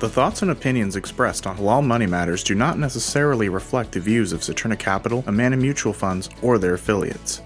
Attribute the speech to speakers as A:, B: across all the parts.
A: The thoughts and opinions expressed on Halal Money Matters do not necessarily reflect the views of Saturna Capital, Amana Mutual Funds, or their affiliates.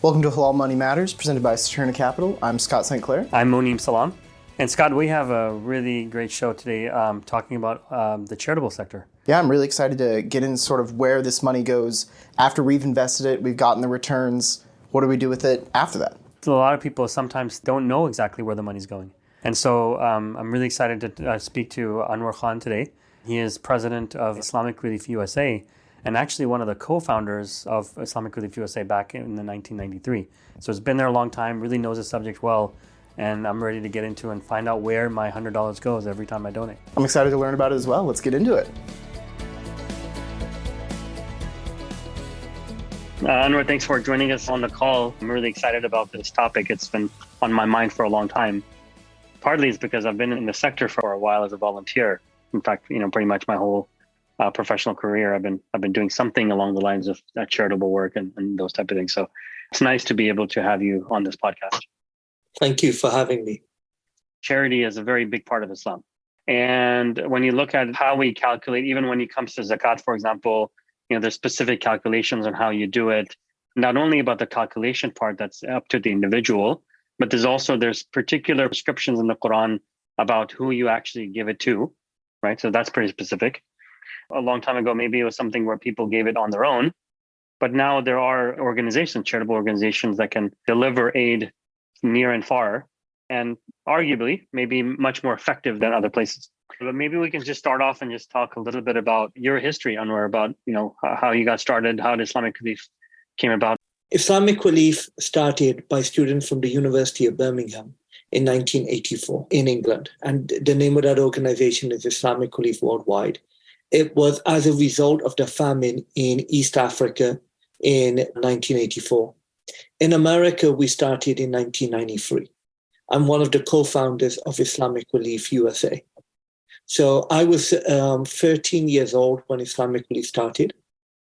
B: Welcome to Halal Money Matters, presented by Saturna Capital. I'm Scott St. Clair.
C: I'm Moneem Salam. And Scott, we have a really great show today talking about the charitable sector.
B: Yeah, I'm really excited to get into sort of where this money goes after we've invested it, we've gotten the returns. What do we do with it after that?
C: So a lot of people sometimes don't know exactly where the money's going. And so I'm really excited to speak to Anwar Khan today. He is president of Islamic Relief USA and actually one of the co-founders of Islamic Relief USA back in the 1993. So it's been there a long time, really knows the subject well, and I'm ready to get into and find out where my $100 goes every time I donate.
B: I'm excited to learn about it as well. Let's get into it.
C: Anwar, thanks for joining us on the call. I'm really excited about this topic. It's been on my mind for a long time. Partly it's because I've been in the sector for a while as a volunteer. In fact, pretty much my whole professional career, I've been doing something along the lines of charitable work and those type of things. So it's nice to be able to have you on this podcast.
D: Thank you for having me.
C: Charity is a very big part of Islam. And when you look at how we calculate, even when it comes to zakat, for example, there's specific calculations on how you do it, not only about the calculation part that's up to the individual, but there's particular prescriptions in the Quran about who you actually give it to, right? So that's pretty specific. A long time ago, maybe it was something where people gave it on their own, but now there are organizations, charitable organizations that can deliver aid near and far, and arguably maybe much more effective than other places. But maybe we can just start off and just talk a little bit about your history, Anwar, about how you got started, how the Islamic Relief came about.
D: Islamic Relief started by students from the University of Birmingham in 1984 in England. And the name of that organization is Islamic Relief Worldwide. It was as a result of the famine in East Africa in 1984. In America, we started in 1993. I'm one of the co-founders of Islamic Relief USA. So I was 13 years old when Islamic Relief started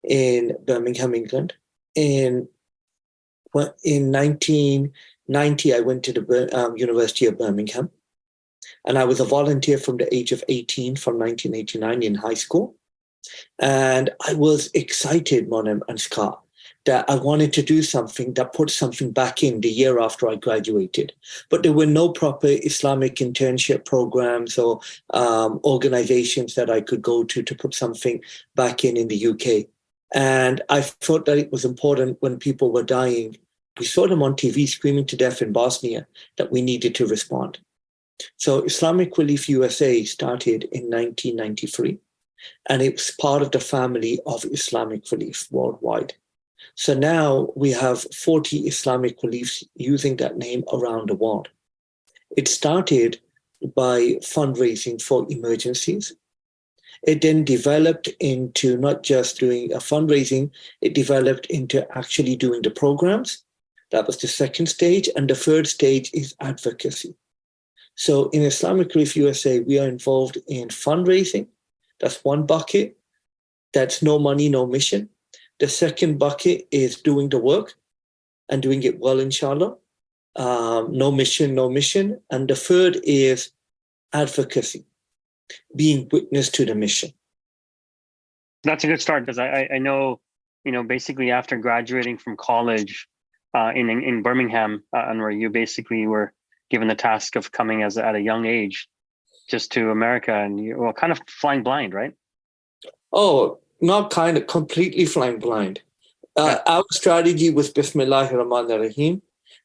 D: in Birmingham, England. In 1990, I went to the University of Birmingham, and I was a volunteer from the age of 18 from 1989 in high school. And I was excited, Monem and Scott, that I wanted to do something that put something back in the year after I graduated. But there were no proper Islamic internship programs or organizations that I could go to put something back in the UK. And I thought that it was important when people were dying. We saw them on TV screaming to death in Bosnia that we needed to respond. So Islamic Relief USA started in 1993, and it was part of the family of Islamic Relief Worldwide. So now we have 40 Islamic Reliefs using that name around the world. It started by fundraising for emergencies. It then developed into not just doing a fundraising, it developed into actually doing the programs. That was the second stage. And the third stage is advocacy. So in Islamic Relief USA, we are involved in fundraising. That's one bucket. That's no money, no mission. The second bucket is doing the work and doing it well, inshallah. No mission. And the third is advocacy, being witness to the mission.
C: That's a good start, because I know, basically after graduating from college in Birmingham, and where you basically were given the task of coming at a young age just to America, and you were kind of flying blind, right?
D: Oh, not kind of completely flying blind. Our strategy was Bismillahir Rahmanir Rahim.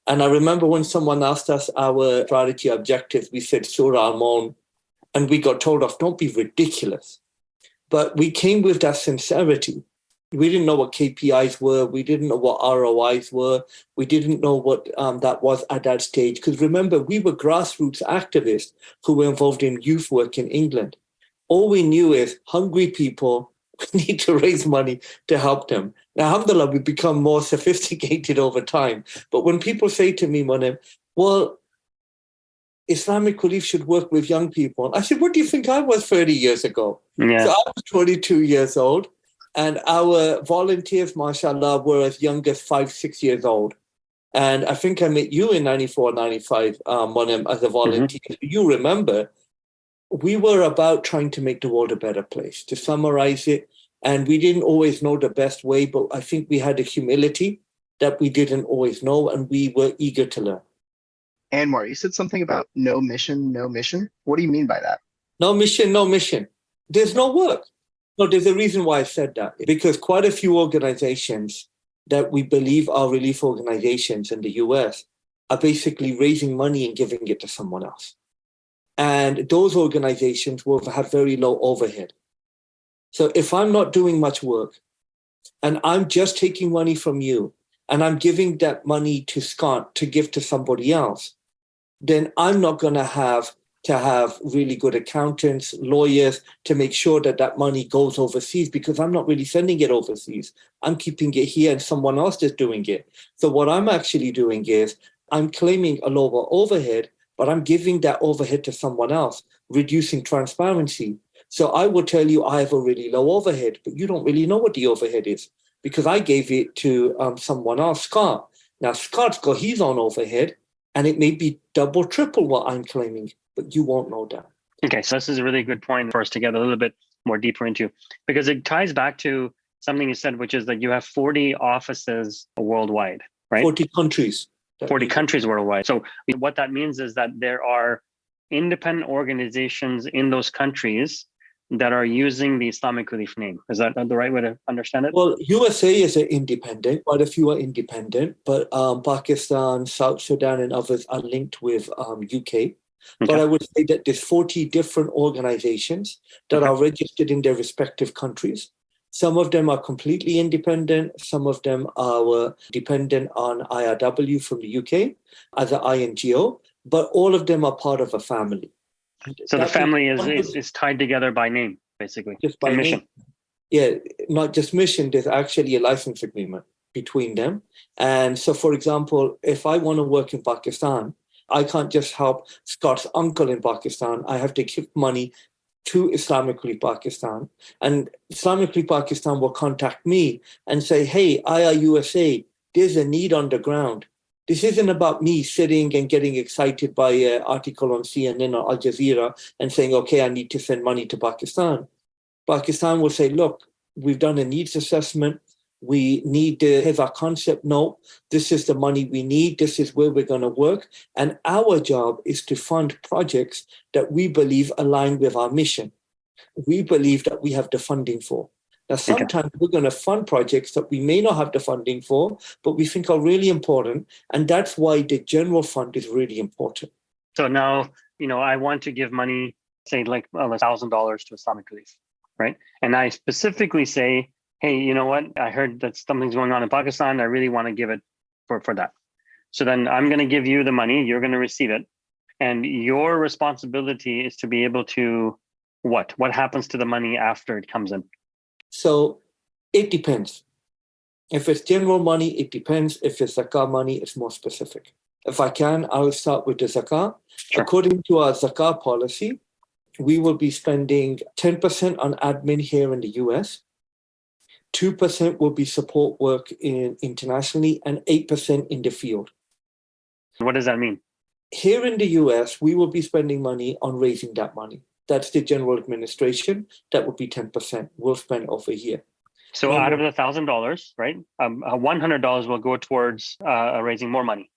D: And I remember when someone asked us our strategy objectives, we said Surah Al-Maun, and we got told off, don't be ridiculous. But we came with that sincerity. We didn't know what KPIs were. We didn't know what ROIs were. We didn't know what that was at that stage. Because remember, we were grassroots activists who were involved in youth work in England. All we knew is hungry people, we need to raise money to help them. Now, alhamdulillah, we've become more sophisticated over time. But when people say to me, Monem, well, Islamic Relief should work with young people. I said, what do you think I was 30 years ago?
C: Yeah.
D: So I was 22 years old. And our volunteers, mashallah, were as young as 5, 6 years old. And I think I met you in 94, 95, Monem, as a volunteer. You remember, we were about trying to make the world a better place, to summarize it. And we didn't always know the best way, but I think we had a humility that we didn't always know, and we were eager to learn.
B: Anwar, you said something about no mission, no mission. What do you mean by that?
D: No mission, no mission. There's no work. No, there's a reason why I said that. Because quite a few organizations that we believe are relief organizations in the US are basically raising money and giving it to someone else. And those organizations will have very low overhead. So if I'm not doing much work and I'm just taking money from you and I'm giving that money to Scott to give to somebody else, then I'm not going to have really good accountants, lawyers to make sure that that money goes overseas, because I'm not really sending it overseas. I'm keeping it here and someone else is doing it. So what I'm actually doing is I'm claiming a lower overhead, but I'm giving that overhead to someone else, reducing transparency. So I will tell you I have a really low overhead, but you don't really know what the overhead is because I gave it to someone else, Scott. Now, Scott's got his own overhead, and it may be double, triple what I'm claiming, but you won't know that.
C: Okay, so this is a really good point for us to get a little bit more deeper into, because it ties back to something you said, which is that you have 40 offices worldwide, right?
D: 40 countries.
C: 40 countries worldwide. So what that means is that there are independent organizations in those countries that are using the Islamic Relief name. Is that the right way to understand it?
D: Well, USA is an independent, quite a few are independent, but Pakistan, South Sudan, and others are linked with UK. Okay. But I would say that there's 40 different organizations that are registered in their respective countries. Some of them are completely independent. Some of them are dependent on IRW from the UK as an INGO, but all of them are part of a family.
C: So the family is tied together by name, basically,
D: just by
C: mission.
D: Name. Yeah, not just mission. There's actually a license agreement between them. And so, for example, if I want to work in Pakistan, I can't just help Scott's uncle in Pakistan. I have to give money to Islamic Relief Pakistan. And Islamic Relief Pakistan will contact me and say, hey, IRUSA, there's a need on the ground. This isn't about me sitting and getting excited by an article on CNN or Al Jazeera and saying, okay, I need to send money to Pakistan. Pakistan will say, look, we've done a needs assessment. We need to have our concept note. This is the money we need. This is where we're going to work. And our job is to fund projects that we believe align with our mission. We believe that we have the funding for. Now, sometimes we're going to fund projects that we may not have the funding for, but we think are really important. And that's why the general fund is really important.
C: So now, I want to give money, say like $1,000 to Islamic Relief, right? And I specifically say, hey, you know what? I heard that something's going on in Pakistan. I really want to give it for that. So then I'm going to give you the money. You're going to receive it. And your responsibility is to be able to what? What happens to the money after it comes in?
D: So it depends. If it's general money, it depends. If it's zakah money, it's more specific. If I can, I will start with the zakah. Sure. According to our zakah policy, we will be spending 10% on admin here in the US, 2% will be support work internationally, and 8% in the field.
C: What does that mean?
D: Here in the US, we will be spending money on raising that money. That's the general administration. That would be 10% we'll spend over here.
C: So out of the $1,000, right, $100 will go towards raising more money.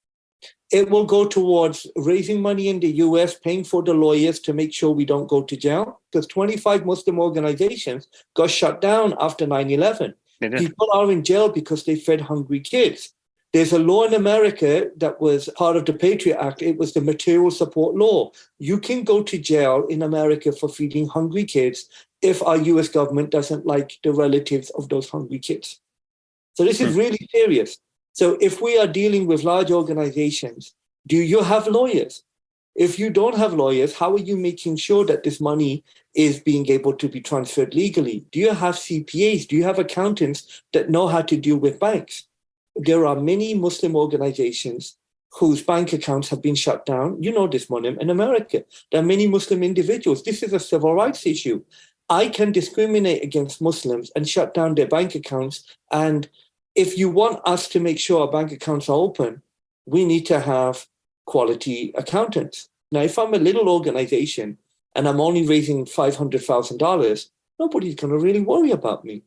D: It will go towards raising money in the US, paying for the lawyers to make sure we don't go to jail, because 25 Muslim organizations got shut down after 9/11. People are in jail because they fed hungry kids. There's a law in America that was part of the Patriot Act. It was the material support law. You can go to jail in America for feeding hungry kids if our US government doesn't like the relatives of those hungry kids. So this is really serious. So if we are dealing with large organizations, do you have lawyers? If you don't have lawyers, how are you making sure that this money is being able to be transferred legally? Do you have CPAs? Do you have accountants that know how to deal with banks? There are many Muslim organizations whose bank accounts have been shut down. You know this, Monim, in America. There are many Muslim individuals. This is a civil rights issue. I can discriminate against Muslims and shut down their bank accounts. And if you want us to make sure our bank accounts are open, we need to have quality accountants. Now, if I'm a little organization and I'm only raising $500,000, nobody's going to really worry about me.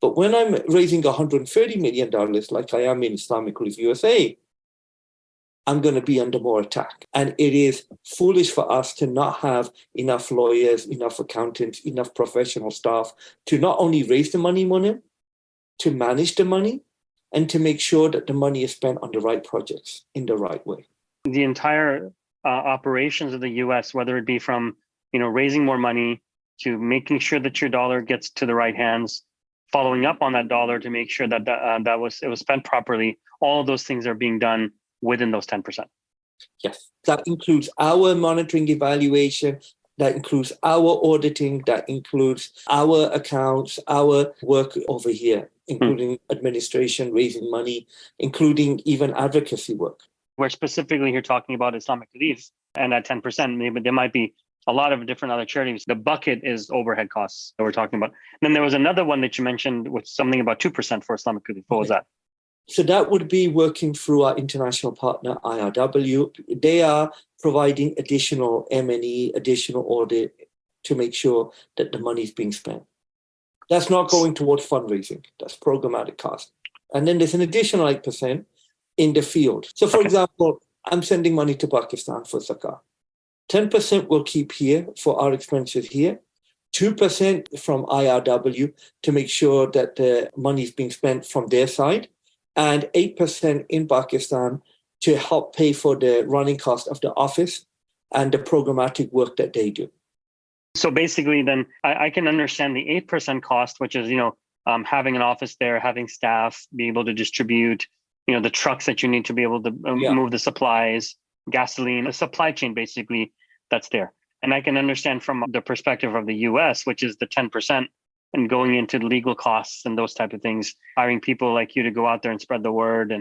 D: But when I'm raising $130 million, like I am in Islamic Relief USA, I'm going to be under more attack. And it is foolish for us to not have enough lawyers, enough accountants, enough professional staff to not only raise the money, to manage the money, and to make sure that the money is spent on the right projects in the right way.
C: The entire operations of the U.S., whether it be from raising more money to making sure that your dollar gets to the right hands, following up on that dollar to make sure that it was spent properly, all of those things are being done within those 10%.
D: Yes, that includes our monitoring evaluation, that includes our auditing, that includes our accounts, our work over here, including administration, raising money, including even advocacy work.
C: We're specifically here talking about Islamic Relief, and at 10%, maybe there might be a lot of different other charities. The bucket is overhead costs that we're talking about. Then there was another one that you mentioned with something about 2% for Islamic Relief. What was that?
D: So that would be working through our international partner, IRW. They are providing additional M&E, additional audit to make sure that the money is being spent. That's not going towards fundraising. That's programmatic cost. And then there's an additional 8% in the field. So for example, I'm sending money to Pakistan for zakah. 10% we'll keep here for our expenses here. 2% from IRW to make sure that the money is being spent from their side. And 8% in Pakistan to help pay for the running cost of the office and the programmatic work that they do.
C: So basically, then I can understand the 8% cost, which is having an office there, having staff, be able to distribute, the trucks that you need to be able to move the supplies, gasoline, a supply chain basically that's there. And I can understand from the perspective of the U.S., which is the 10%. And going into legal costs and those type of things, hiring people like you to go out there and spread the word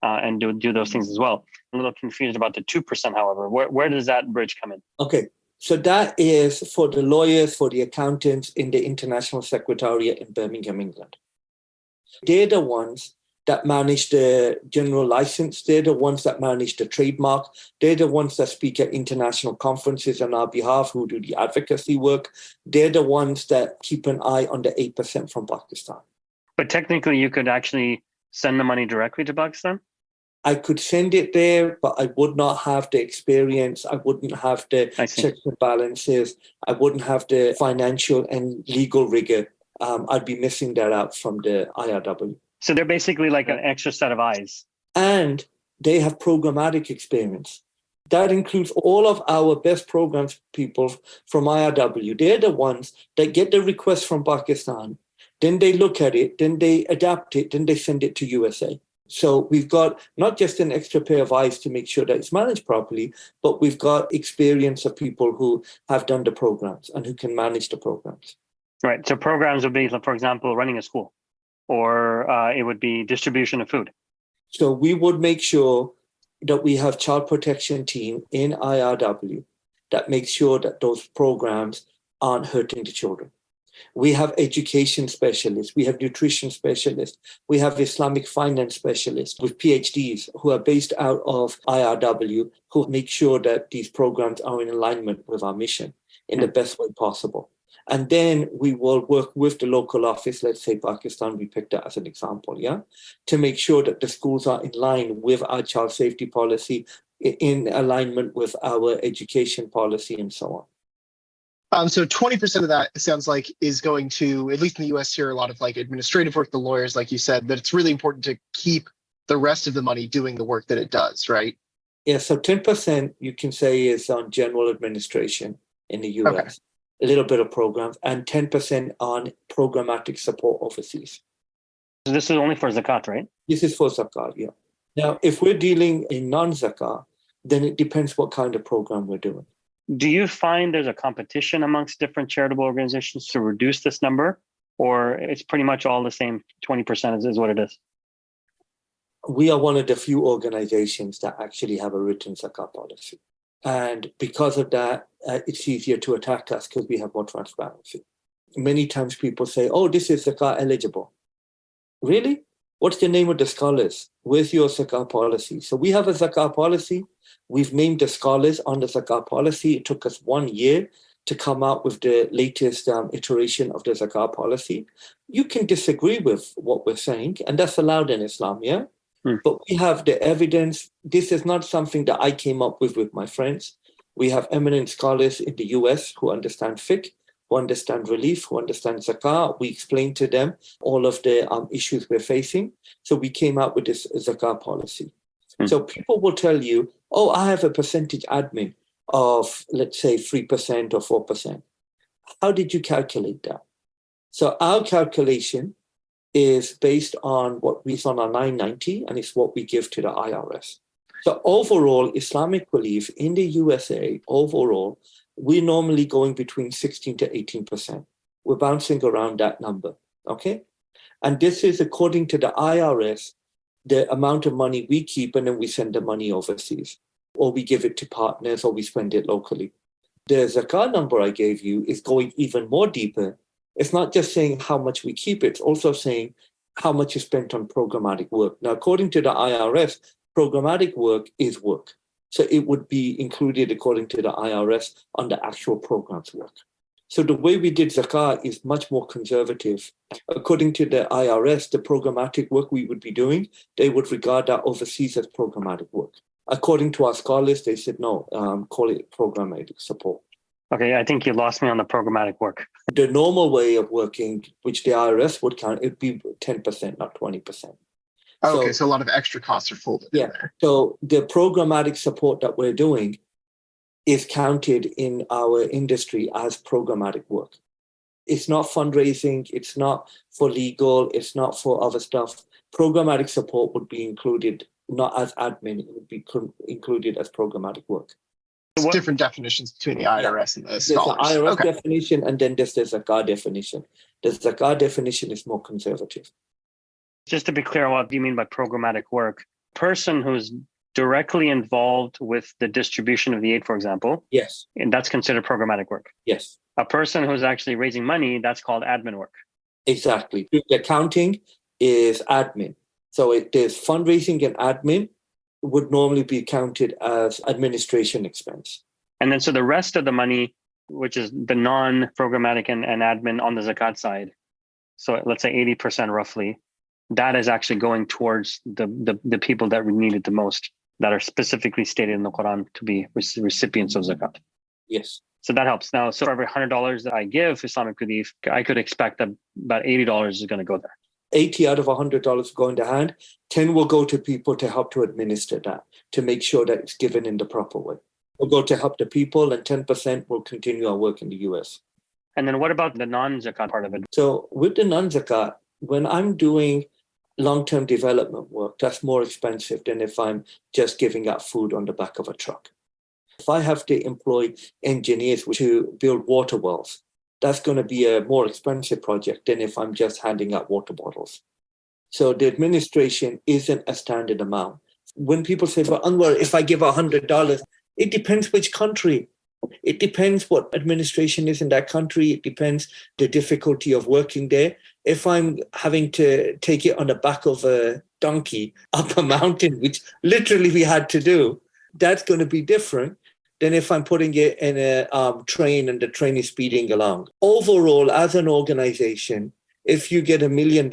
C: and do those things as well. I'm a little confused about the 2%, however. Where does that bridge come in?
D: Okay, so that is for the lawyers, for the accountants in the International Secretariat in Birmingham, England. They're the ones that manage the general license. They're the ones that manage the trademark. They're the ones that speak at international conferences on our behalf, who do the advocacy work. They're the ones that keep an eye on the 8% from Pakistan.
C: But technically, you could actually send the money directly to Pakistan?
D: I could send it there, but I would not have the experience. I wouldn't have the checks and balances. I wouldn't have the financial and legal rigor. I'd be missing that out from the IRW.
C: So they're basically like an extra set of eyes.
D: And they have programmatic experience. That includes all of our best programs people from IRW. They're the ones that get the request from Pakistan. Then they look at it, then they adapt it, then they send it to USA. So we've got not just an extra pair of eyes to make sure that it's managed properly, but we've got experience of people who have done the programs and who can manage the programs.
C: Right. So programs would be, for example, running a school, or it would be distribution of food.
D: So we would make sure that we have child protection team in IRW that makes sure that those programs aren't hurting the children. We have education specialists, we have nutrition specialists, we have Islamic finance specialists with PhDs who are based out of IRW who make sure that these programs are in alignment with our mission in the best way possible. And then we will work with the local office, let's say Pakistan, we picked that as an example, to make sure that the schools are in line with our child safety policy, in alignment with our education policy and so on.
B: So 20% of that, it sounds like, is going to, at least in the US here, a lot of like administrative work, the lawyers, like you said, but it's really important to keep the rest of the money doing the work that it does, right?
D: Yeah, so 10% you can say is on general administration in the US. Okay. A little bit of programs, and 10% on programmatic support overseas.
C: This is only for zakat, right?
D: This is for zakat, yeah. Now, if we're dealing in non-zakat, then it depends what kind of program we're doing.
C: Do you find there's a competition amongst different charitable organizations to reduce this number, or it's pretty much all the same, 20% is what it is?
D: We are one of the few organizations that actually have a written zakat policy. And because of that, it's easier to attack us because we have more transparency. Many times people say, oh, this is zakat eligible. Really? What's the name of the scholars? Where's your zakah policy? So we have a zakah policy. We've named the scholars on the zakah policy. It took us 1 year to come out with the latest iteration of the zakah policy. You can disagree with what we're saying, and that's allowed in Islam, yeah? But we have the evidence. This is not something that I came up with my friends. We have eminent scholars in the US who understand fiqh, who understand relief, who understand zakah. We explained to them all of the issues we're facing. So we came out with this zakah policy. So people will tell you, oh, I have a percentage admin of, let's say, 3% or 4%. How did you calculate that? So our calculation is based on what we saw on our 990, and it's what we give to the IRS. So overall, Islamic Relief in the USA, overall, we're normally going between 16 to 18%. We're bouncing around that number, okay? And this is according to the IRS, the amount of money we keep, and then we send the money overseas, or we give it to partners, or we spend it locally. The zakah number I gave you is going even more deeper. It's not just saying how much we keep, it's also saying how much is spent on programmatic work. Now, according to the IRS, programmatic work is work. So it would be included, according to the IRS, on the actual programs work. So the way we did zakah is much more conservative. According to the IRS, the programmatic work we would be doing, they would regard that overseas as programmatic work. According to our scholars, they said, no, call it programmatic support.
C: Okay, I think you lost me on the programmatic work.
D: The normal way of working, which the IRS would count, it would be 10%, not 20%.
B: Okay, so a lot of extra costs are folded in there.
D: So the programmatic support that we're doing is counted in our industry as programmatic work. It's not fundraising, it's not for legal, it's not for other stuff. Programmatic support would be included, not as admin, it would be included as programmatic work.
B: There's different definitions between the IRS and the scholars.
D: There's the IRS definition, and then there's the zakah definition. The zakah definition is more conservative.
C: Just to be clear, what do you mean by programmatic work? Person who's directly involved with the distribution of the aid, for example.
D: Yes.
C: And that's considered programmatic work.
D: Yes.
C: A person who's actually raising money, that's called admin work.
D: Exactly. The accounting is admin. So there's fundraising and admin would normally be counted as administration expense.
C: And then so the rest of the money, which is the non-programmatic and admin on the zakat side, so let's say 80% roughly, that is actually going towards the people that need it the most, that are specifically stated in the Quran to be recipients of zakat.
D: Yes.
C: So that helps. Now, so for every $100 that I give Islamic Relief, I could expect that about $80 is going to go there.
D: 80 out of $100 go in the hand, 10 will go to people to help to administer that, to make sure that it's given in the proper way. We'll go to help the people, and 10% will continue our work in the US.
C: And then what about the non-zakat part of it?
D: So with the non-zakat, when I'm doing long-term development work, that's more expensive than if I'm just giving out food on the back of a truck. If I have to employ engineers to build water wells, that's going to be a more expensive project than if I'm just handing out water bottles. So the administration isn't a standard amount. When people say, well, Anwar, if I give $100, it depends which country. It depends what administration is in that country. It depends the difficulty of working there. If I'm having to take it on the back of a donkey up a mountain, which literally we had to do, that's going to be different than if I'm putting it in a train and the train is speeding along. Overall, as an organization, if you get $1 million,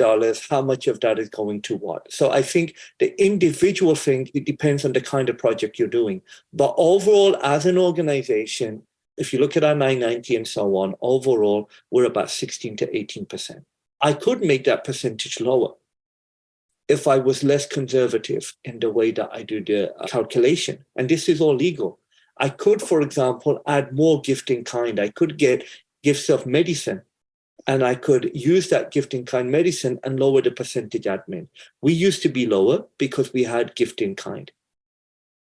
D: how much of that is going to what? So I think the individual thing, it depends on the kind of project you're doing. But overall, as an organization, if you look at our 990 and so on, overall, we're about 16 to 18%. I could make that percentage lower if I was less conservative in the way that I do the calculation. And this is all legal. I could, for example, add more gift in kind. I could get gifts of medicine, and I could use that gift in kind medicine and lower the percentage admin. We used to be lower because we had gift in kind.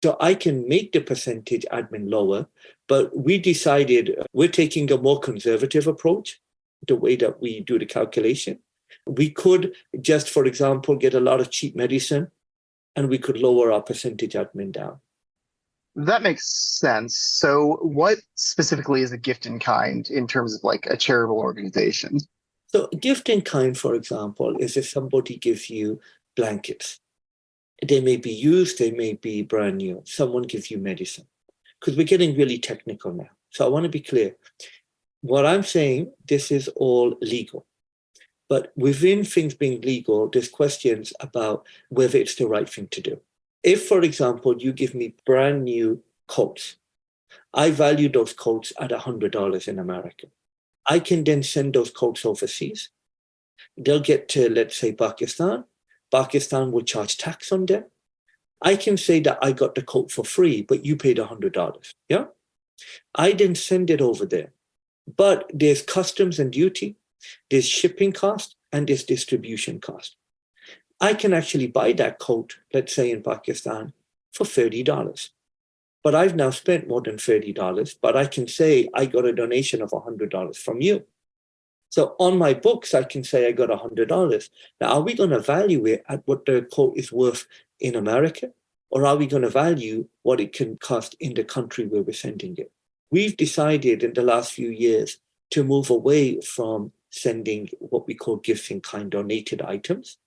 D: So I can make the percentage admin lower, but we decided we're taking a more conservative approach, the way that we do the calculation. We could just, for example, get a lot of cheap medicine, and we could lower our percentage admin down.
B: That makes sense. So what specifically is a gift in kind in terms of like a charitable organization?
D: So gift in kind, for example, is if somebody gives you blankets. They may be used, they may be brand new. Someone gives you medicine. Because we're getting really technical now. So I want to be clear. What I'm saying, this is all legal. But within things being legal, there's questions about whether it's the right thing to do. If, for example, you give me brand new coats, I value those coats at $100 in America. I can then send those coats overseas. They'll get to, let's say, Pakistan. Pakistan will charge tax on them. I can say that I got the coat for free, but you paid $100. Yeah? I then send it over there. But there's customs and duty, there's shipping cost, and there's distribution cost. I can actually buy that coat, let's say in Pakistan, for $30. But I've now spent more than $30, but I can say I got a donation of $100 from you. So on my books, I can say I got $100. Now, are we going to value it at what the coat is worth in America? Or are we going to value what it can cost in the country where we're sending it? We've decided in the last few years to move away from sending what we call gifts in kind, donated items.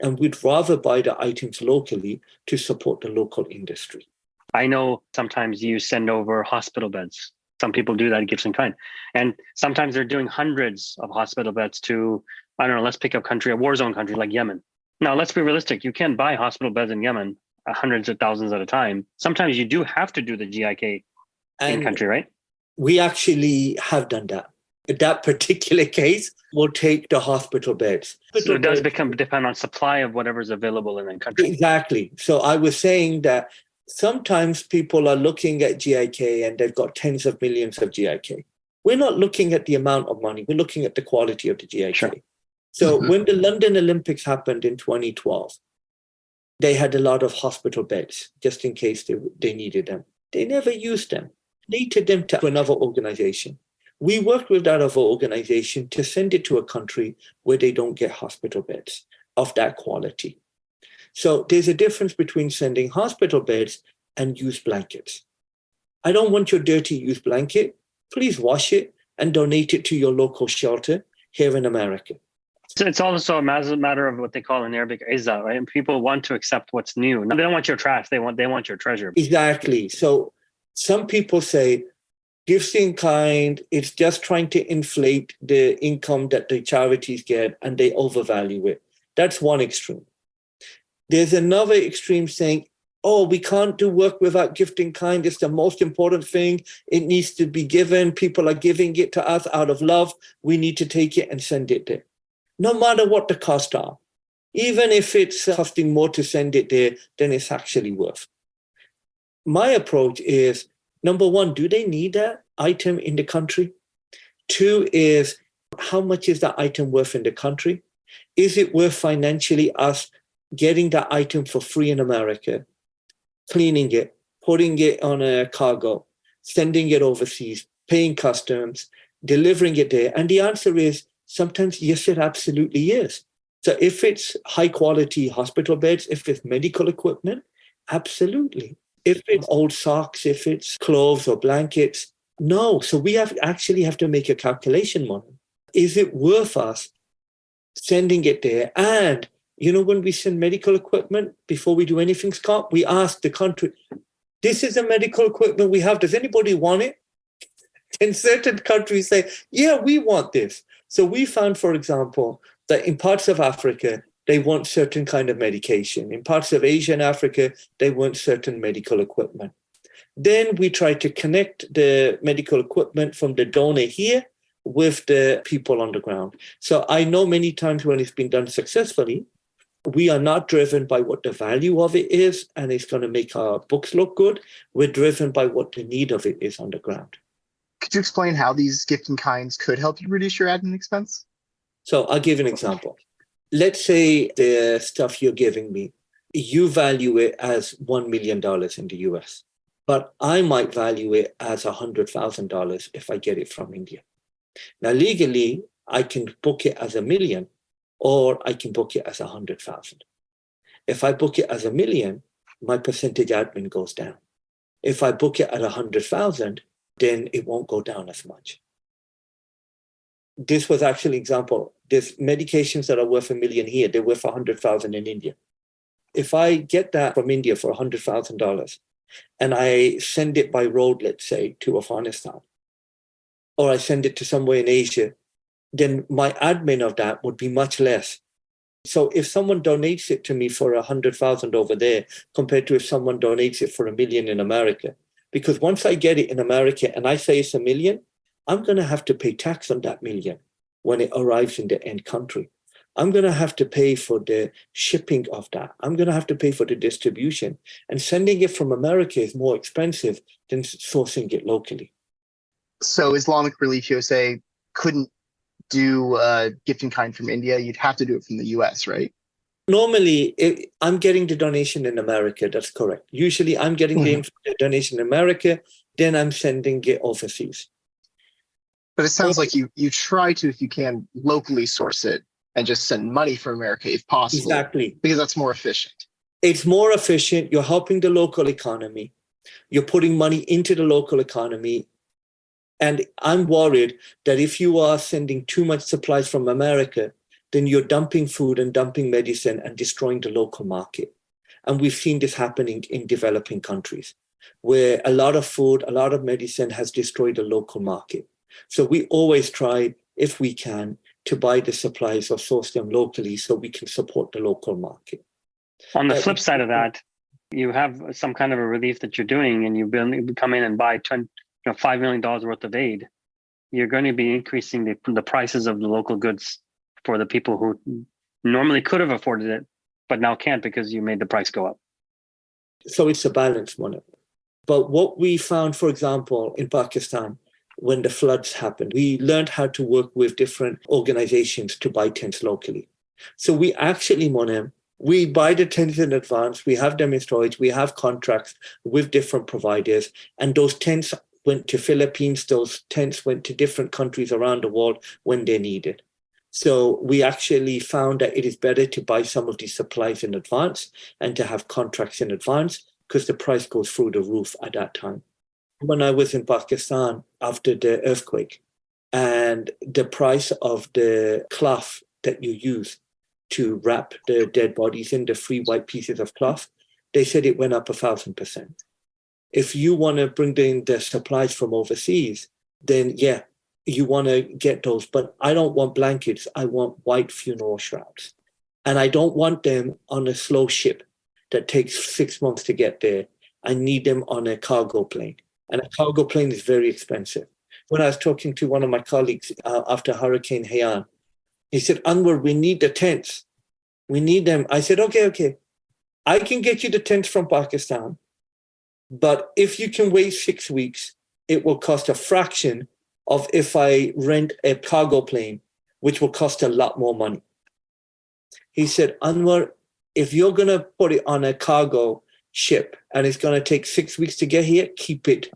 D: And we'd rather buy the items locally to support the local industry.
C: I know sometimes you send over hospital beds. Some people do that gifts in kind. And sometimes they're doing hundreds of hospital beds to, I don't know, let's pick a country, a war zone country like Yemen. Now, let's be realistic. You can't buy hospital beds in Yemen hundreds of thousands at a time. Sometimes you do have to do the GIK in country, right?
D: We actually have done that. In that particular case, we'll take the hospital beds.
C: So it does depend on supply of whatever's available in the country.
D: Exactly. So I was saying that sometimes people are looking at GIK and they've got tens of millions of GIK. We're not looking at the amount of money. We're looking at the quality of the GIK. Sure. So when the London Olympics happened in 2012, they had a lot of hospital beds just in case they needed them. They never used them. Donated them to another organization. We worked with that other organization to send it to a country where they don't get hospital beds of that quality. So there's a difference between sending hospital beds and used blankets. I don't want your dirty used blanket. Please wash it and donate it to your local shelter here in America.
C: So it's also a matter of what they call in Arabic izzah, right? And people want to accept what's new. They don't want your trash. They want your treasure.
D: Exactly. So some people say gifts in kind, it's just trying to inflate the income that the charities get and they overvalue it. That's one extreme. There's another extreme saying, oh, we can't do work without gift in kind. It's the most important thing. It needs to be given. People are giving it to us out of love. We need to take it and send it there. No matter what the costs are. Even if it's costing more to send it there than it's actually worth. My approach is, number one, do they need that item in the country? Two is, how much is that item worth in the country? Is it worth financially us getting that item for free in America, cleaning it, putting it on a cargo, sending it overseas, paying customs, delivering it there? And the answer is sometimes, yes, it absolutely is. So if it's high quality hospital beds, if it's medical equipment, absolutely. If it's old socks, if it's clothes or blankets, no. So we have to make a calculation model. Is it worth us sending it there? And, when we send medical equipment, before we do anything, Scott, we ask the country, this is the medical equipment we have. Does anybody want it? And certain countries say, yeah, we want this. So we found, for example, that in parts of Africa, they want certain kind of medication. In parts of Asia and Africa, they want certain medical equipment. Then we try to connect the medical equipment from the donor here with the people on the ground. So I know many times when it's been done successfully, we are not driven by what the value of it is and it's going to make our books look good. We're driven by what the need of it is on the ground.
B: Could you explain how these gift in kinds could help you reduce your admin expense?
D: So I'll give an example. Let's say the stuff you're giving me, you value it as $1 million in the US, but I might value it as $100,000 if I get it from India. Now, legally, I can book it as $1 million or I can book it as $100,000. If I book it as $1 million, my percentage admin goes down. If I book it at $100,000, then it won't go down as much. This was actually an example. There's medications that are worth $1 million here. They're worth $100,000 in India. If I get that from India for $100,000 and I send it by road, let's say, to Afghanistan, or I send it to somewhere in Asia, then my admin of that would be much less. So if someone donates it to me for 100,000 over there, compared to if someone donates it for $1 million in America, because once I get it in America and I say it's $1 million, I'm going to have to pay tax on that $1 million when it arrives in the end country. I'm going to have to pay for the shipping of that. I'm going to have to pay for the distribution. And sending it from America is more expensive than sourcing it locally.
B: So Islamic Relief USA couldn't do gift in kind from India. You'd have to do it from the US, right?
D: Normally, I'm getting the donation in America. That's correct. Usually, I'm getting the donation in America, then I'm sending it overseas.
B: But it sounds like you try to, if you can, locally source it and just send money from America if possible.
D: Exactly.
B: Because that's more efficient.
D: It's more efficient. You're helping the local economy. You're putting money into the local economy. And I'm worried that if you are sending too much supplies from America, then you're dumping food and dumping medicine and destroying the local market. And we've seen this happening in developing countries, where a lot of food, a lot of medicine has destroyed the local market. So we always try, if we can, to buy the supplies or source them locally so we can support the local market.
C: On the flip side of that, you have some kind of a relief that you're doing, and you come in and buy $5 million worth of aid. You're going to be increasing the prices of the local goods for the people who normally could have afforded it, but now can't because you made the price go up.
D: So it's a balance, Mona. But what we found, for example, in Pakistan, when the floods happened, we learned how to work with different organizations to buy tents locally. So we actually, Mona, we buy the tents in advance. We have them in storage. We have contracts with different providers. And those tents went to Philippines. Those tents went to different countries around the world when they needed. So we actually found that it is better to buy some of these supplies in advance and to have contracts in advance because the price goes through the roof at that time. When I was in Pakistan after the earthquake, and the price of the cloth that you use to wrap the dead bodies in, the 3 white pieces of cloth, they said it went up 1,000%. If you want to bring in the supplies from overseas, then yeah, you want to get those. But I don't want blankets. I want white funeral shrouds. And I don't want them on a slow ship that takes 6 months to get there. I need them on a cargo plane. And a cargo plane is very expensive. When I was talking to one of my colleagues after Hurricane Haiyan, he said, Anwar, we need the tents. We need them. I said, okay. I can get you the tents from Pakistan. But if you can wait 6 weeks, it will cost a fraction of if I rent a cargo plane, which will cost a lot more money. He said, Anwar, if you're going to put it on a cargo ship and it's going to take 6 weeks to get here, keep it.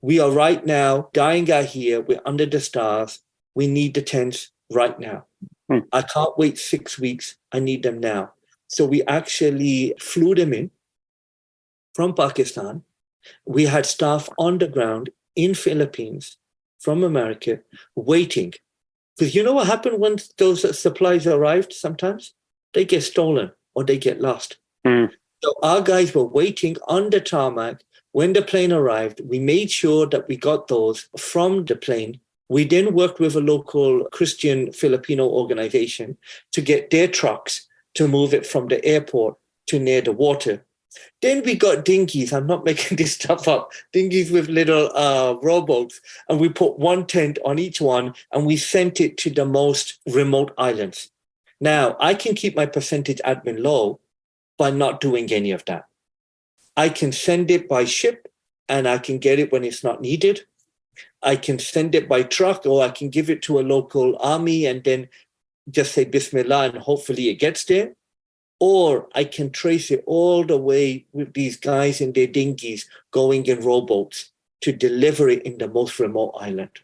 D: We are right now dying out here. We're under the stars. We need the tents right now. I can't wait 6 weeks. I need them now. So we actually flew them in from Pakistan. We had staff on the ground in Philippines from America waiting. Because you know what happened when those supplies arrived sometimes? They get stolen or they get lost. So our guys were waiting on the tarmac. When the plane arrived, we made sure that we got those from the plane. We then worked with a local Christian Filipino organization to get their trucks to move it from the airport to near the water. Then we got dinghies. I'm not making this stuff up. Dinghies with little rowboats. And we put one tent on each one and we sent it to the most remote islands. Now, I can keep my percentage admin low by not doing any of that. I can send it by ship and I can get it when it's not needed. I can send it by truck or I can give it to a local army and then just say Bismillah and hopefully it gets there. Or I can trace it all the way with these guys in their dinghies going in rowboats to deliver it in the most remote island.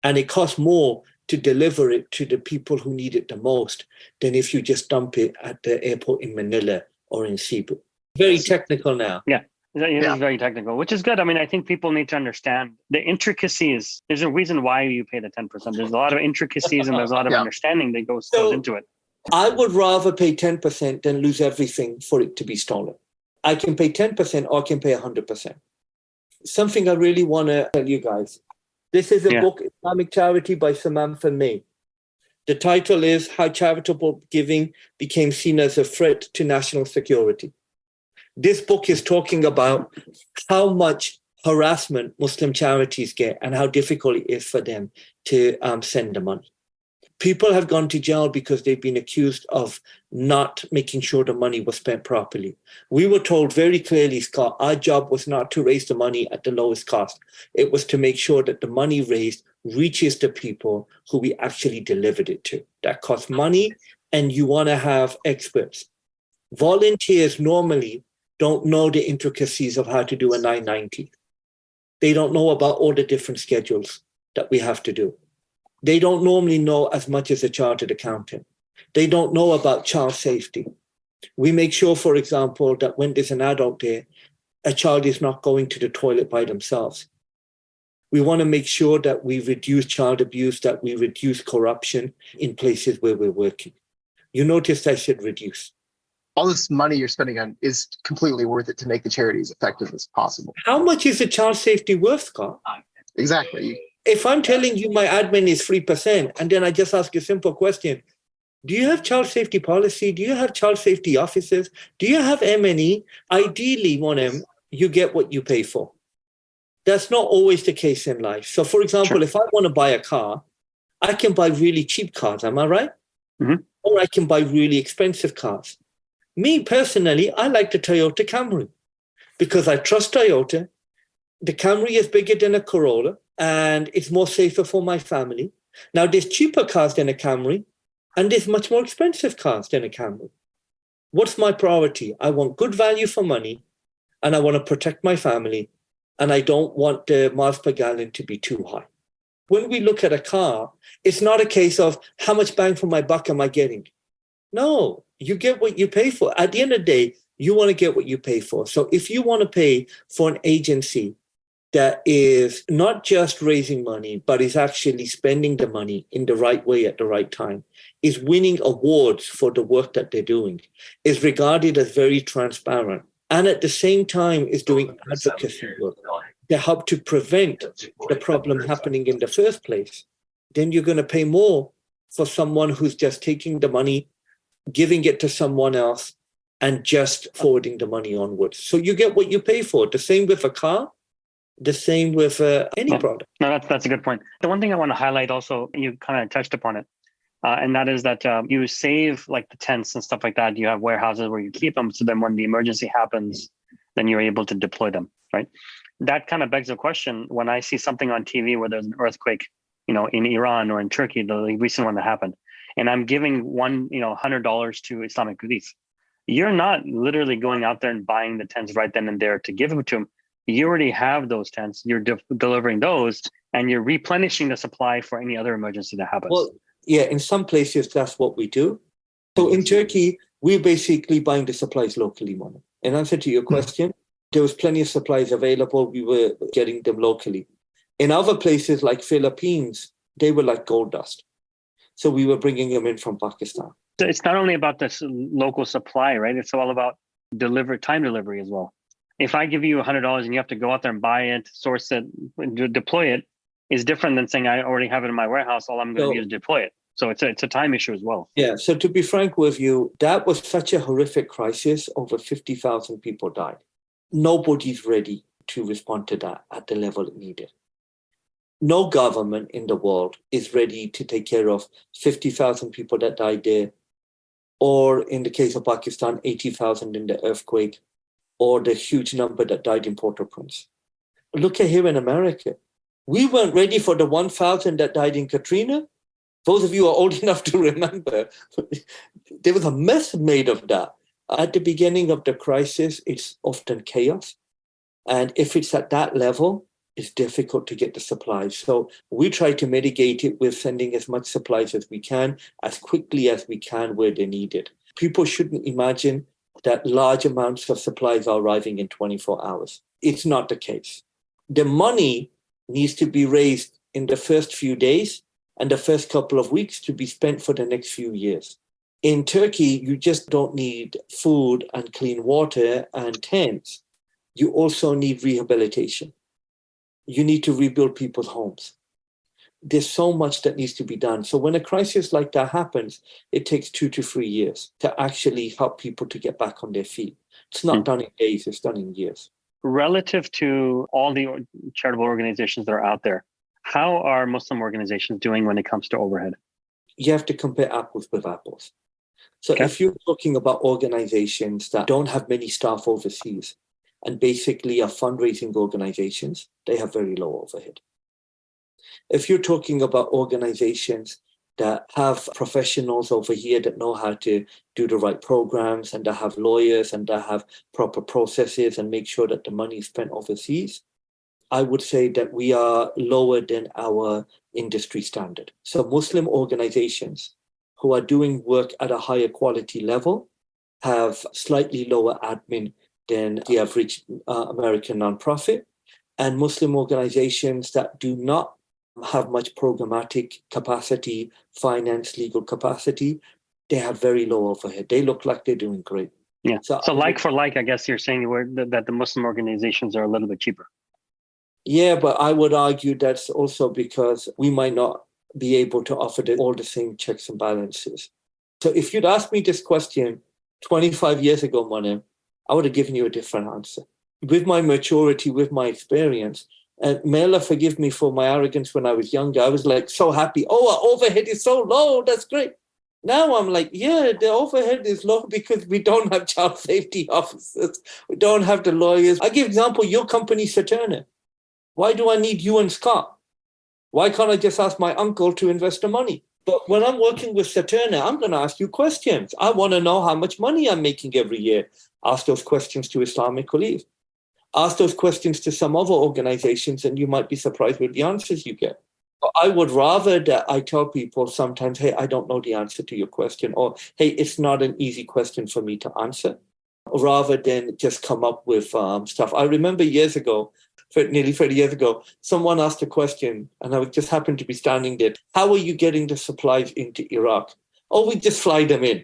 D: And it costs more to deliver it to the people who need it the most than if you just dump it at the airport in Manila or in Cebu. Very technical now.
C: Yeah. It is very technical, which is good. I mean, I think people need to understand the intricacies. There's a reason why you pay the 10%. There's a lot of intricacies and there's a lot of understanding that goes into it.
D: I would rather pay 10% than lose everything for it to be stolen. I can pay 10% or I can pay 100%. Something I really want to tell you guys. This is a book, Islamic Charity by Samantha May. The title is How Charitable Giving Became Seen as a Threat to National Security. This book is talking about how much harassment Muslim charities get and how difficult it is for them to send the money. People have gone to jail because they've been accused of not making sure the money was spent properly. We were told very clearly, Scott, our job was not to raise the money at the lowest cost. It was to make sure that the money raised reaches the people who we actually delivered it to. That costs money, and you want to have experts. Volunteers normally don't know the intricacies of how to do a 990. They don't know about all the different schedules that we have to do. They don't normally know as much as a chartered accountant. They don't know about child safety. We make sure, for example, that when there's an adult there, a child is not going to the toilet by themselves. We want to make sure that we reduce child abuse, that we reduce corruption in places where we're working. You noticed I said reduce.
B: All this money you're spending on is completely worth it to make the charity as effective as possible.
D: How much is the child safety worth, Scott?
B: Exactly.
D: If I'm telling you my admin is 3%, and then I just ask a simple question, do you have child safety policy? Do you have child safety officers? Do you have M&E? Ideally, you get what you pay for. That's not always the case in life. So, for example, if I want to buy a car, I can buy really cheap cars, am I right?
C: Mm-hmm.
D: Or I can buy really expensive cars. Me, personally, I like the Toyota Camry because I trust Toyota. The Camry is bigger than a Corolla, and it's more safer for my family. Now, there's cheaper cars than a Camry, and there's much more expensive cars than a Camry. What's my priority? I want good value for money, and I want to protect my family, and I don't want the miles per gallon to be too high. When we look at a car, it's not a case of how much bang for my buck am I getting? No, you get what you pay for. At the end of the day, you want to get what you pay for. So if you want to pay for an agency that is not just raising money, but is actually spending the money in the right way at the right time, is winning awards for the work that they're doing, is regarded as very transparent, and at the same time is doing advocacy work to help to prevent the problem happening in the first place, then you're going to pay more for someone who's just taking the money, giving it to someone else, and just forwarding the money onwards. So you get what you pay for. The same with a car, the same with any product.
C: No, that's a good point. The one thing I want to highlight also, you kind of touched upon it, and that is that you save like the tents and stuff like that. You have warehouses where you keep them, so then when the emergency happens, then you're able to deploy them, right? That kind of begs the question, when I see something on TV where there's an earthquake, in Iran or in Turkey, the recent one that happened, and I'm giving $100 to Islamic Relief. You're not literally going out there and buying the tents right then and there to give them to them. You already have those tents. You're delivering those, and you're replenishing the supply for any other emergency that happens.
D: Well, yeah, in some places, that's what we do. So in Turkey, we're basically buying the supplies locally, Mona. In answer to your question, there was plenty of supplies available. We were getting them locally. In other places like Philippines, they were like gold dust. So we were bringing them in from Pakistan.
C: So it's not only about this local supply, right? It's all about time delivery as well. If I give you $100 and you have to go out there and buy it, source it, deploy it, is different than saying I already have it in my warehouse. All I'm going to do is deploy it. So it's a time issue as well.
D: Yeah. So to be frank with you, that was such a horrific crisis. Over 50,000 people died. Nobody's ready to respond to that at the level it needed. No government in the world is ready to take care of 50,000 people that died there, or in the case of Pakistan, 80,000 in the earthquake, or the huge number that died in Port-au-Prince. Look at here in America. We weren't ready for the 1,000 that died in Katrina. Those of you are old enough to remember, there was a mess made of that. At the beginning of the crisis, it's often chaos. And if it's at that level, it's difficult to get the supplies. So we try to mitigate it with sending as much supplies as we can, as quickly as we can where they're needed. People shouldn't imagine that large amounts of supplies are arriving in 24 hours. It's not the case. The money needs to be raised in the first few days and the first couple of weeks to be spent for the next few years. In Turkey, you just don't need food and clean water and tents. You also need rehabilitation. You need to rebuild people's homes. There's so much that needs to be done. So when a crisis like that happens, it takes 2 to 3 years to actually help people to get back on their feet. It's not done in days, it's done in years.
C: Relative to all the charitable organizations that are out there, how are Muslim organizations doing when it comes to overhead?
D: You have to compare apples with apples. So if you're talking about organizations that don't have many staff overseas and basically are fundraising organizations, they have very low overhead. If you're talking about organizations that have professionals over here that know how to do the right programs and that have lawyers and that have proper processes and make sure that the money is spent overseas, I would say that we are lower than our industry standard. So Muslim organizations who are doing work at a higher quality level have slightly lower admin than the average American nonprofit. And Muslim organizations that do not have much programmatic capacity, finance, legal capacity, they have very low overhead. They look like they're doing great.
C: Yeah. So like for like, I guess you're saying that the Muslim organizations are a little bit cheaper.
D: Yeah, but I would argue that's also because we might not be able to offer all the same checks and balances. So if you'd asked me this question 25 years ago, Monem, I would have given you a different answer. With my maturity, with my experience, and may Allah forgive me for my arrogance when I was younger, I was like so happy. Oh, our overhead is so low. That's great. Now I'm like, yeah, the overhead is low because we don't have child safety officers. We don't have the lawyers. I give example, your company, Saturna. Why do I need you and Scott? Why can't I just ask my uncle to invest the money? But when I'm working with Saturna, I'm going to ask you questions. I want to know how much money I'm making every year. Ask those questions to Islamic Relief. Ask those questions to some other organizations, and you might be surprised with the answers you get. But I would rather that I tell people sometimes, hey, I don't know the answer to your question, or hey, it's not an easy question for me to answer, rather than just come up with stuff. I remember years ago, nearly 30 years ago, someone asked a question, and I just happened to be standing there. How are you getting the supplies into Iraq? Oh, we just fly them in.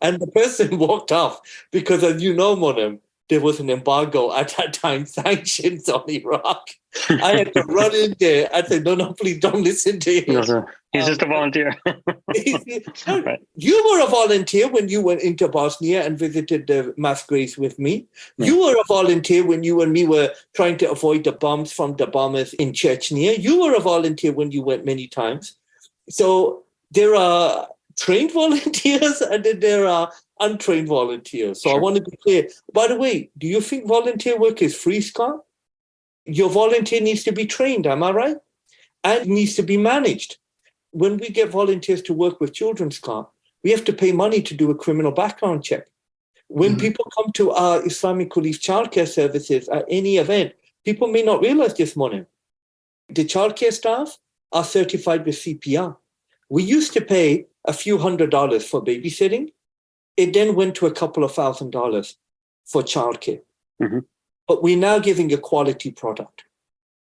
D: And the person walked off because, as you know, Monem, there was an embargo at that time, sanctions on Iraq. I had to run in there. I said, no, please don't listen to him.
C: He's just a volunteer.
D: Right. You were a volunteer when you went into Bosnia and visited the mass graves with me. Yeah. You were a volunteer when you and me were trying to avoid the bombs from the bombers in Chechnya. You were a volunteer when you went many times. So there are trained volunteers and then there are untrained volunteers. So sure. I want to be clear. By the way, do you think volunteer work is free, Scott? Your volunteer needs to be trained, am I right? And needs to be managed. When we get volunteers to work with children, Scott, we have to pay money to do a criminal background check. When people come to our Islamic Relief childcare services at any event, people may not realize this morning. The childcare staff are certified with CPR. We used to pay a few $100s for babysitting. It then went to a couple of $1,000s for childcare. Mm-hmm. But we're now giving a quality product.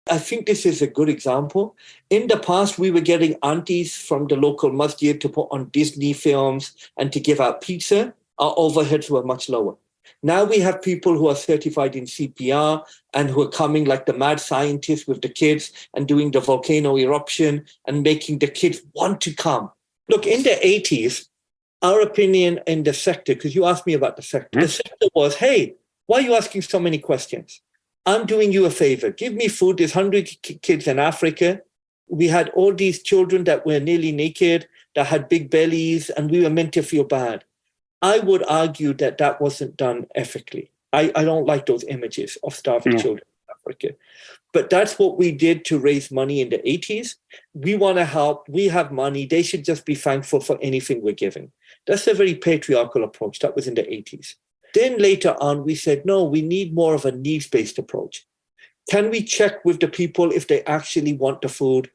D: I think this is a good example. In the past, we were getting aunties from the local masjid to put on Disney films and to give out pizza. Our overheads were much lower. Now we have people who are certified in CPR and who are coming like the mad scientists with the kids and doing the volcano eruption and making the kids want to come. Look, in the 80s, our opinion in the sector, because you asked me about the sector, the sector was, hey, why are you asking so many questions? I'm doing you a favor. Give me food. There's 100 kids in Africa. We had all these children that were nearly naked, that had big bellies, and we were meant to feel bad. I would argue that that wasn't done ethically. I don't like those images of starving children in Africa. But that's what we did to raise money in the 80s. We want to help. We have money. They should just be thankful for anything we're giving. That's a very patriarchal approach. That was in the 80s. Then later on, we said, no, we need more of a needs-based approach. Can we check with the people if they actually want the food?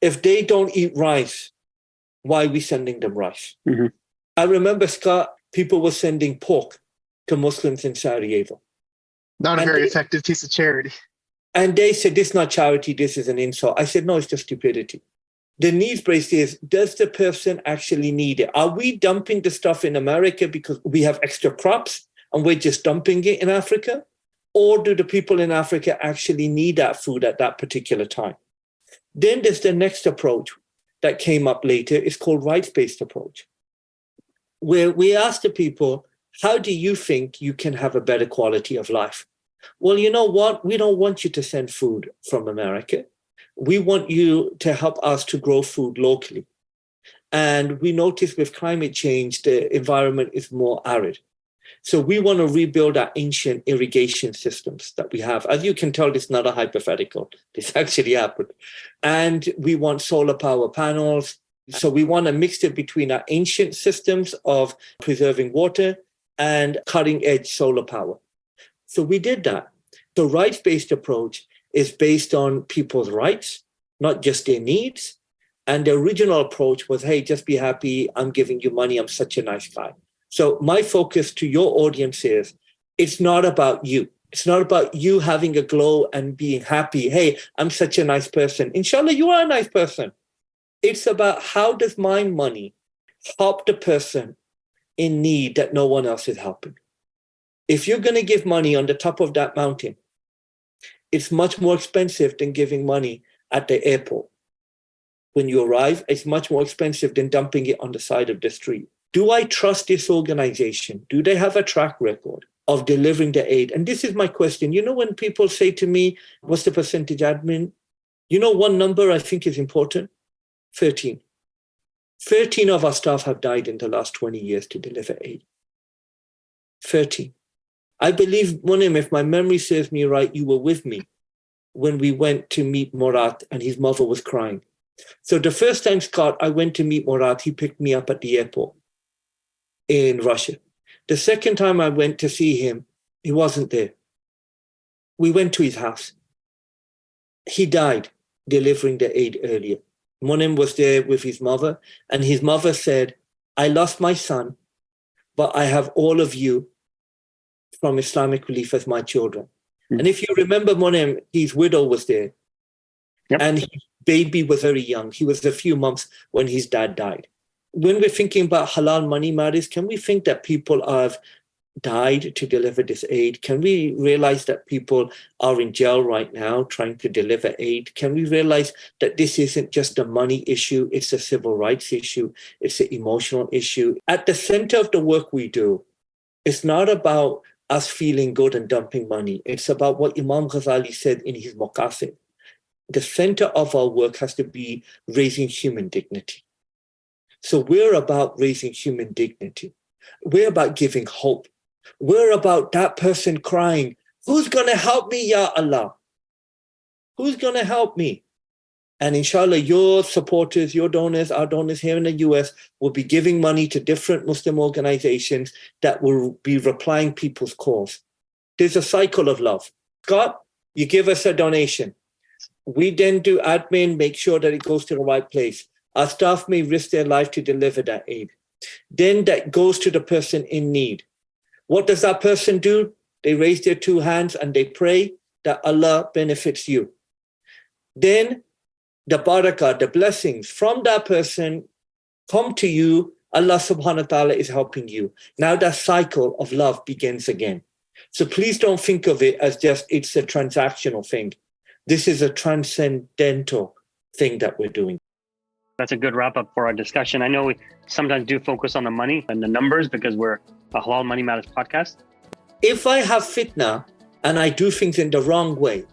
D: If they don't eat rice, why are we sending them rice? Mm-hmm. I remember, Scott, people were sending pork to Muslims in Sarajevo.
B: Not a very effective piece of charity.
D: And they said, this is not charity, this is an insult. I said, no, it's just stupidity. The needs-based is, does the person actually need it? Are we dumping the stuff in America because we have extra crops and we're just dumping it in Africa? Or do the people in Africa actually need that food at that particular time? Then there's the next approach that came up later. It's called rights-based approach, where we ask the people, how do you think you can have a better quality of life? Well, you know what? We don't want you to send food from America. We want you to help us to grow food locally. And we notice with climate change, the environment is more arid. So we want to rebuild our ancient irrigation systems that we have. As you can tell, this is not a hypothetical. This actually happened. And we want solar power panels. So we want a mixture between our ancient systems of preserving water and cutting edge solar power. So we did that. The rights-based approach is based on people's rights, not just their needs. And the original approach was, hey, just be happy. I'm giving you money. I'm such a nice guy. So my focus to your audience is, it's not about you. It's not about you having a glow and being happy. Hey, I'm such a nice person. Inshallah, you are a nice person. It's about, how does my money help the person in need that no one else is helping? If you're going to give money on the top of that mountain, it's much more expensive than giving money at the airport. When you arrive, it's much more expensive than dumping it on the side of the street. Do I trust this organization? Do they have a track record of delivering the aid? And this is my question. You know, when people say to me, what's the percentage admin? You know, one number I think is important: 13. 13 of our staff have died in the last 20 years to deliver aid. 13. I believe, Monim, if my memory serves me right, you were with me when we went to meet Murat and his mother was crying. So the first time, Scott, I went to meet Murat, he picked me up at the airport in Russia. The second time I went to see him, he wasn't there. We went to his house. He died delivering the aid earlier. Monim was there with his mother, and his mother said, I lost my son, but I have all of you from Islamic Relief as my children. Mm-hmm. And if you remember, Monim, his widow was there. Yep. And his baby was very young. He was a few months when his dad died. When we're thinking about halal money matters, can we think that people have died to deliver this aid? Can we realize that people are in jail right now trying to deliver aid? Can we realize that this isn't just a money issue, it's a civil rights issue, it's an emotional issue? At the center of the work we do, it's not about us feeling good and dumping money. It's about what Imam Ghazali said in his Maqasid. The center of our work has to be raising human dignity. So we're about raising human dignity. We're about giving hope. We're about that person crying, who's going to help me, Ya Allah? Who's going to help me? And inshallah, your supporters, your donors, our donors here in the US will be giving money to different Muslim organizations that will be replying people's calls. There's a cycle of love. Scott, you give us a donation. We then do admin, make sure that it goes to the right place. Our staff may risk their life to deliver that aid. Then that goes to the person in need. What does that person do? They raise their two hands and they pray that Allah benefits you. Then the barakah, the blessings from that person come to you. Allah subhanahu wa ta'ala is helping you. Now that cycle of love begins again. So please don't think of it as just it's a transactional thing. This is a transcendental thing that we're doing.
C: That's a good wrap up for our discussion. I know we sometimes do focus on the money and the numbers because we're a Halal Money Matters podcast.
D: If I have fitna and I do things in the wrong way,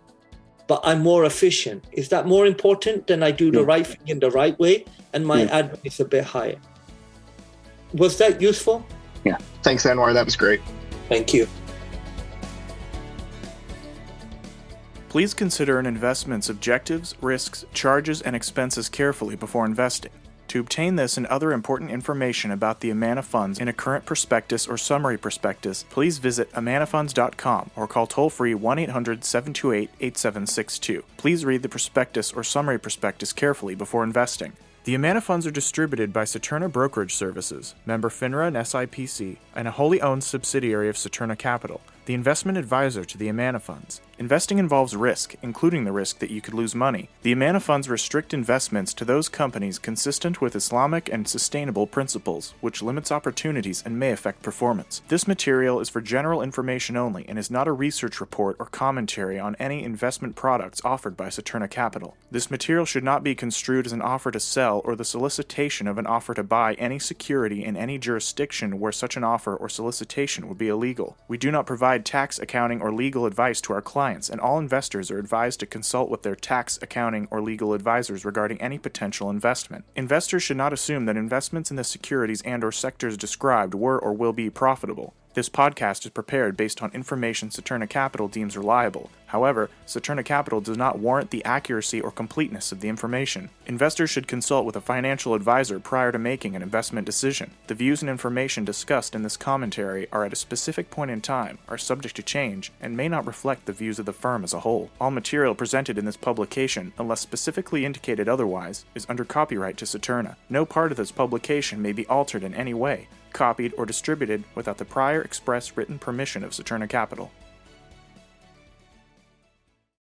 D: but I'm more efficient, is that more important than I do the right thing in the right way and my admin is a bit higher? Was that useful?
C: Yeah.
B: Thanks, Anwar. That was great.
D: Thank you.
A: Please consider an investment's objectives, risks, charges, and expenses carefully before investing. To obtain this and other important information about the Amana Funds in a current prospectus or summary prospectus, please visit amanafunds.com or call toll-free 1-800-728-8762. Please read the prospectus or summary prospectus carefully before investing. The Amana Funds are distributed by Saturna Brokerage Services, member FINRA and SIPC, and a wholly owned subsidiary of Saturna Capital, the investment advisor to the Amana Funds. Investing involves risk, including the risk that you could lose money. The Amana funds restrict investments to those companies consistent with Islamic and sustainable principles, which limits opportunities and may affect performance. This material is for general information only and is not a research report or commentary on any investment products offered by Saturna Capital. This material should not be construed as an offer to sell or the solicitation of an offer to buy any security in any jurisdiction where such an offer or solicitation would be illegal. We do not provide tax, accounting, or legal advice to our clients, and all investors are advised to consult with their tax, accounting, or legal advisors regarding any potential investment. Investors should not assume that investments in the securities and/or sectors described were or will be profitable. This podcast is prepared based on information Saturna Capital deems reliable. However, Saturna Capital does not warrant the accuracy or completeness of the information. Investors should consult with a financial advisor prior to making an investment decision. The views and information discussed in this commentary are at a specific point in time, are subject to change, and may not reflect the views of the firm as a whole. All material presented in this publication, unless specifically indicated otherwise, is under copyright to Saturna. No part of this publication may be altered in any way, copied, or distributed without the prior express written permission of Saturna Capital.